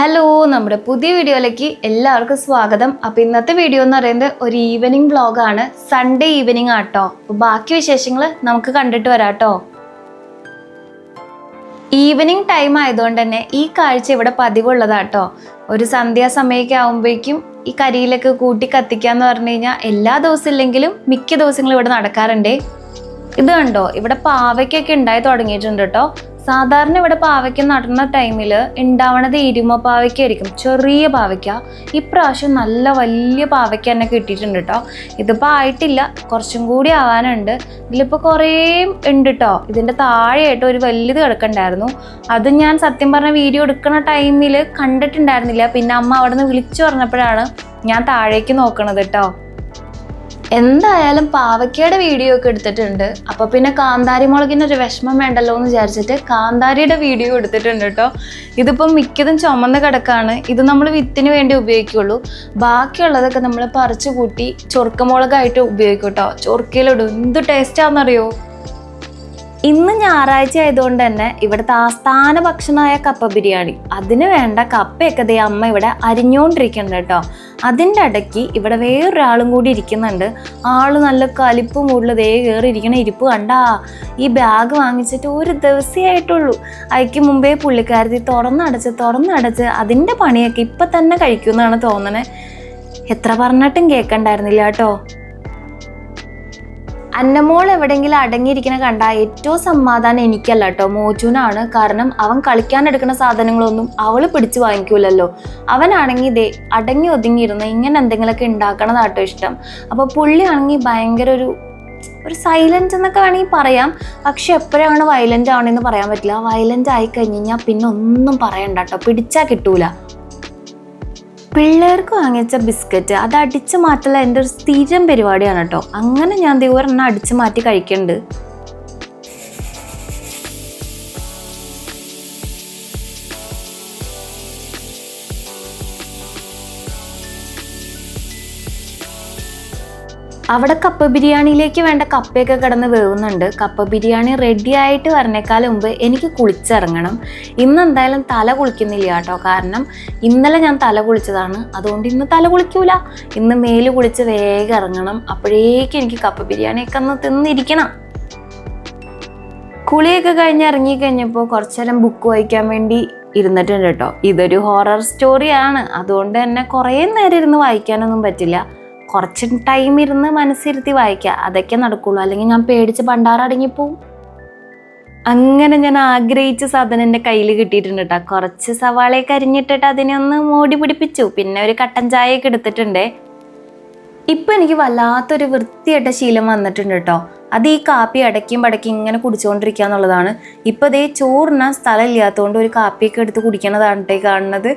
Hello, നമ്മുടെ പുതിയ വീഡിയോയിലേക്ക് എല്ലാവർക്കും സ്വാഗതം. അപ്പോൾ ഇന്നത്തെ വീഡിയോ എന്ന് പറയുന്നത് ഒരു ഈവനിങ് വ്ളോഗാണ്. സൺഡേ ഈവനിങ് ആട്ടോ. അപ്പോൾ ബാക്കി വിശേഷങ്ങൾ നമുക്ക് കണ്ടിട്ട് വരാം കേട്ടോ. ഈവനിങ് ടൈം ആയതുകൊണ്ട് തന്നെ ഈ കാഴ്ച ഇവിടെ പതിവുള്ളതാട്ടോ. ഒരു സന്ധ്യാസമയമൊക്കെ ആകുമ്പോഴേക്കും ഈ കരിയിലൊക്കെ കൂട്ടി കത്തിക്കാന്ന് പറഞ്ഞു കഴിഞ്ഞാൽ എല്ലാ ദിവസവും ഇല്ലെങ്കിലും മിക്ക ദിവസങ്ങളും ഇവിടെ നടക്കാറുണ്ടേ. ഇത് കണ്ടോ, ഇവിടെ പാവയ്ക്കൊക്കെ ഉണ്ടായി തുടങ്ങിയിട്ടുണ്ട് കേട്ടോ. സാധാരണ ഇവിടെ പാവയ്ക്ക നടുന്ന ടൈമിൽ ഉണ്ടാവണത് ഇരുമ പാവയ്ക്കായിരിക്കും, ചെറിയ പാവയ്ക്ക. ഇപ്രാവശ്യം നല്ല വലിയ പാവയ്ക്ക തന്നെ കിട്ടിയിട്ടുണ്ട് കേട്ടോ. ഇതിപ്പോൾ ആയിട്ടില്ല, കുറച്ചും കൂടി ആവാനുണ്ട്. ഇതിലിപ്പോൾ കുറേ ഉണ്ട് കേട്ടോ. ഇതിൻ്റെ താഴെയായിട്ട് ഒരു വലിയത് കിടക്കണ്ടായിരുന്നു. അത് ഞാൻ സത്യം പറഞ്ഞ വീഡിയോ എടുക്കുന്ന ടൈമിൽ കണ്ടിട്ടുണ്ടായിരുന്നില്ല. പിന്നെ അമ്മ അവിടെ നിന്ന് വിളിച്ചു പറഞ്ഞപ്പോഴാണ് ഞാൻ താഴേക്ക് നോക്കണത് കേട്ടോ. എന്തായാലും പാവയ്ക്കയുടെ വീഡിയോ ഒക്കെ എടുത്തിട്ടുണ്ട്. അപ്പോൾ പിന്നെ കാന്താരി മുളകിനൊരു വിഷമം വേണ്ടല്ലോ എന്ന് വിചാരിച്ചിട്ട് കാന്താരിയുടെ വീഡിയോ എടുത്തിട്ടുണ്ട് കേട്ടോ. ഇതിപ്പം മിക്കതും ചുമന്ന് കിടക്കാണ്. ഇത് നമ്മൾ വിത്തിന് വേണ്ടി ഉപയോഗിക്കുള്ളൂ. ബാക്കിയുള്ളതൊക്കെ നമ്മൾ പറിച്ചു കൂട്ടി ചൊറുക്കമുളകായിട്ട് ഉപയോഗിക്കും കേട്ടോ. ചൊറുക്കയിലിടും. എന്ത് ടേസ്റ്റാണെന്നറിയോ. ഇന്ന് ഞായറാഴ്ച ആയതുകൊണ്ട് തന്നെ ഇവിടുത്തെ ആസ്ഥാന ഭക്ഷണമായ കപ്പ ബിരിയാണി, അതിന് വേണ്ട കപ്പയൊക്കെ ദേ അമ്മ ഇവിടെ അരിഞ്ഞുകൊണ്ടിരിക്കുന്നുണ്ട് കേട്ടോ. അതിൻ്റെ ഇടയ്ക്ക് ഇവിടെ വേറൊരാളും കൂടി ഇരിക്കുന്നുണ്ട്. ആള് നല്ല കലിപ്പ് മൂടിൽ ദേ കയറിയിരിക്കണ ഇരിപ്പ് കണ്ടാ. ഈ ബാഗ് വാങ്ങിച്ചിട്ട് ഒരു ദിവസമേ ആയിട്ടുള്ളൂ. അതിക്ക് മുമ്പേ പുള്ളിക്കാരത്തി തുറന്നടച്ച് അതിൻ്റെ പണിയൊക്കെ ഇപ്പം തന്നെ കഴിക്കുമെന്നാണ് തോന്നണേ. എത്ര പറഞ്ഞിട്ടും കേൾക്കണ്ടായിരുന്നില്ല കേട്ടോ. അന്നമോൾ എവിടെയെങ്കിലും അടങ്ങിയിരിക്കണ കണ്ട ഏറ്റവും സമാധാനം എനിക്കല്ല കേട്ടോ, മോചുനാണ്. കാരണം അവൻ കളിക്കാനെടുക്കുന്ന സാധനങ്ങളൊന്നും അവള് പിടിച്ച് വാങ്ങിക്കൂലല്ലോ. അവനാണെങ്കിൽ ഇതേ അടങ്ങി ഒതുങ്ങിയിരുന്ന് ഇങ്ങനെ എന്തെങ്കിലുമൊക്കെ ഉണ്ടാക്കണതാട്ടോ ഇഷ്ടം. അപ്പോൾ പുള്ളിയാണെങ്കിൽ ഭയങ്കര ഒരു സൈലന്റ് എന്നൊക്കെ വേണമെങ്കിൽ പറയാം. പക്ഷെ എപ്പോഴാണ് വയലന്റ് ആവണമെന്ന് പറയാൻ പറ്റില്ല. വയലന്റ് ആയി കഴിഞ്ഞ് കഴിഞ്ഞാൽ പിന്നെ ഒന്നും പറയണ്ട കേട്ടോ, പിടിച്ചാൽ കിട്ടൂല. പിള്ളേർക്ക് വാങ്ങിച്ച ബിസ്ക്കറ്റ് അത് അടിച്ചു മാറ്റല എൻ്റെ ഒരു സ്ഥിരം പരിപാടിയാണ് കേട്ടോ. അങ്ങനെ ഞാൻ ഒരെണ്ണം അടിച്ചു മാറ്റി കഴിക്കുന്നുണ്ട്. അവിടെ കപ്പ ബിരിയാണിയിലേക്ക് വേണ്ട കപ്പയൊക്കെ കിടന്ന് വേവുന്നുണ്ട്. കപ്പ ബിരിയാണി റെഡി ആയിട്ട് വരണേക്കാളും മുമ്പ് എനിക്ക് കുളിച്ചിറങ്ങണം. ഇന്ന് എന്തായാലും തല കുളിക്കുന്നില്ല കേട്ടോ. കാരണം ഇന്നലെ ഞാൻ തല കുളിച്ചതാണ്. അതുകൊണ്ട് ഇന്ന് തല കുളിക്കൂല. ഇന്ന് മേല് കുളിച്ച് വേഗം ഇറങ്ങണം. അപ്പോഴേക്കും എനിക്ക് കപ്പ ബിരിയാണിയൊക്കെ ഒന്ന് തിന്നിരിക്കണം. കുളിയൊക്കെ കഴിഞ്ഞ് ഇറങ്ങിക്കഴിഞ്ഞപ്പോൾ കുറച്ചു നേരം ബുക്ക് വായിക്കാൻ വേണ്ടി ഇരുന്നിട്ടുണ്ട് കേട്ടോ. ഇതൊരു ഹൊറർ സ്റ്റോറിയാണ്. അതുകൊണ്ട് തന്നെ കുറേ നേരം ഇരുന്ന് വായിക്കാനൊന്നും പറ്റില്ല. കുറച്ച് ടൈം ഇരുന്ന് മനസ്സിരുത്തി വായിക്കുക, അതൊക്കെ നടക്കുള്ളൂ. അല്ലെങ്കിൽ ഞാൻ പേടിച്ച് പണ്ടാറടങ്ങിപ്പോവും. അങ്ങനെ ഞാൻ ആഗ്രഹിച്ച സാധനം എൻ്റെ കയ്യിൽ കിട്ടിയിട്ടുണ്ട് കേട്ടോ. കുറച്ച് സവാളയൊക്കെ അരിഞ്ഞിട്ടിട്ട് അതിനെ ഒന്ന് മോടി പിടിപ്പിച്ചു. പിന്നെ ഒരു കട്ടൻ ചായയൊക്കെ എടുത്തിട്ടുണ്ടേ. ഇപ്പം എനിക്ക് വല്ലാത്തൊരു വൃത്തിയായിട്ട ശീലം വന്നിട്ടുണ്ട് കേട്ടോ. അത് ഈ കാപ്പി ഇടയ്ക്കും പടയ്ക്കും ഇങ്ങനെ കുടിച്ചുകൊണ്ടിരിക്കുക എന്നുള്ളതാണ്. ഇപ്പോൾ ഇതേ ചോറിനാൻ സ്ഥലം ഇല്ലാത്തതുകൊണ്ട് ഒരു കാപ്പിയൊക്കെ എടുത്ത് കുടിക്കണതാണ് കാണുന്നത്.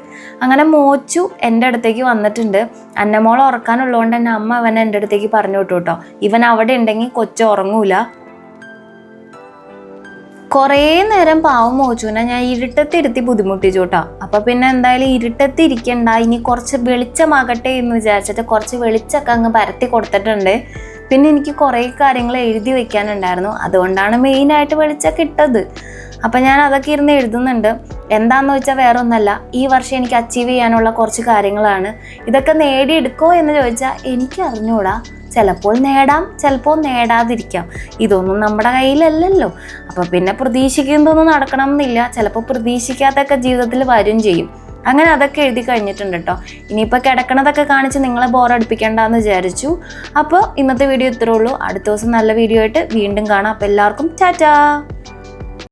അങ്ങനെ മോച്ചു എൻ്റെ അടുത്തേക്ക് വന്നിട്ടുണ്ട്. അന്നമോളെ ഉറക്കാനുള്ളതുകൊണ്ട് തന്നെ അമ്മ അവനെ എൻ്റെ അടുത്തേക്ക് പറഞ്ഞു വിട്ടു കേട്ടോ. ഇവൻ അവിടെ ഉണ്ടെങ്കിൽ കൊച്ചു ഉറങ്ങൂല. കുറേ നേരം പാവം മോച്ചുവിനെ ഞാൻ ഇരുട്ടത്തിരുത്തി ബുദ്ധിമുട്ടിച്ചു കേട്ടോ. അപ്പം പിന്നെ എന്തായാലും ഇരുട്ടത്തി ഇരിക്കണ്ട, ഇനി കുറച്ച് വെളിച്ചമാകട്ടെ എന്ന് വിചാരിച്ചിട്ട് കുറച്ച് വെളിച്ചമൊക്കെ അങ്ങ് പരത്തി കൊടുത്തിട്ടുണ്ട്. പിന്നെ എനിക്ക് കുറേ കാര്യങ്ങൾ എഴുതി വെക്കാനുണ്ടായിരുന്നു. അതുകൊണ്ടാണ് മെയിനായിട്ട് വെളിച്ചമൊക്കെ ഇട്ടത്. അപ്പം ഞാൻ അതൊക്കെ ഇരുന്ന് എഴുതുന്നുണ്ട്. എന്താണെന്ന് വെച്ചാൽ വേറെ ഒന്നല്ല, ഈ വർഷം എനിക്ക് അച്ചീവ് ചെയ്യാനുള്ള കുറച്ച് കാര്യങ്ങളാണ്. ഇതൊക്കെ നേടിയെടുക്കുമോ എന്ന് ചോദിച്ചാൽ എനിക്ക് അറിഞ്ഞൂടാ. ചിലപ്പോൾ നേടാം, ചിലപ്പോൾ നേടാതിരിക്കാം. ഇതൊന്നും നമ്മുടെ കയ്യിലല്ലല്ലോ. അപ്പോൾ പിന്നെ പ്രതീക്ഷിക്കുന്നതൊന്നും നടക്കണം എന്നില്ല. ചിലപ്പോൾ പ്രതീക്ഷിക്കാത്തൊക്കെ ജീവിതത്തിൽ വരും ചെയ്യും. അങ്ങനെ അതൊക്കെ എഴുതി കഴിഞ്ഞിട്ടുണ്ട് കേട്ടോ. ഇനിയിപ്പോൾ കിടക്കണതൊക്കെ കാണിച്ച് നിങ്ങളെ ബോറടിപ്പിക്കേണ്ടെന്ന് വിചാരിച്ചു. അപ്പോൾ ഇന്നത്തെ വീഡിയോ ഇത്രേ ഉള്ളൂ. അടുത്ത ദിവസം നല്ല വീഡിയോ ആയിട്ട് വീണ്ടും കാണാം. അപ്പോൾ എല്ലാവർക്കും ടാറ്റാ.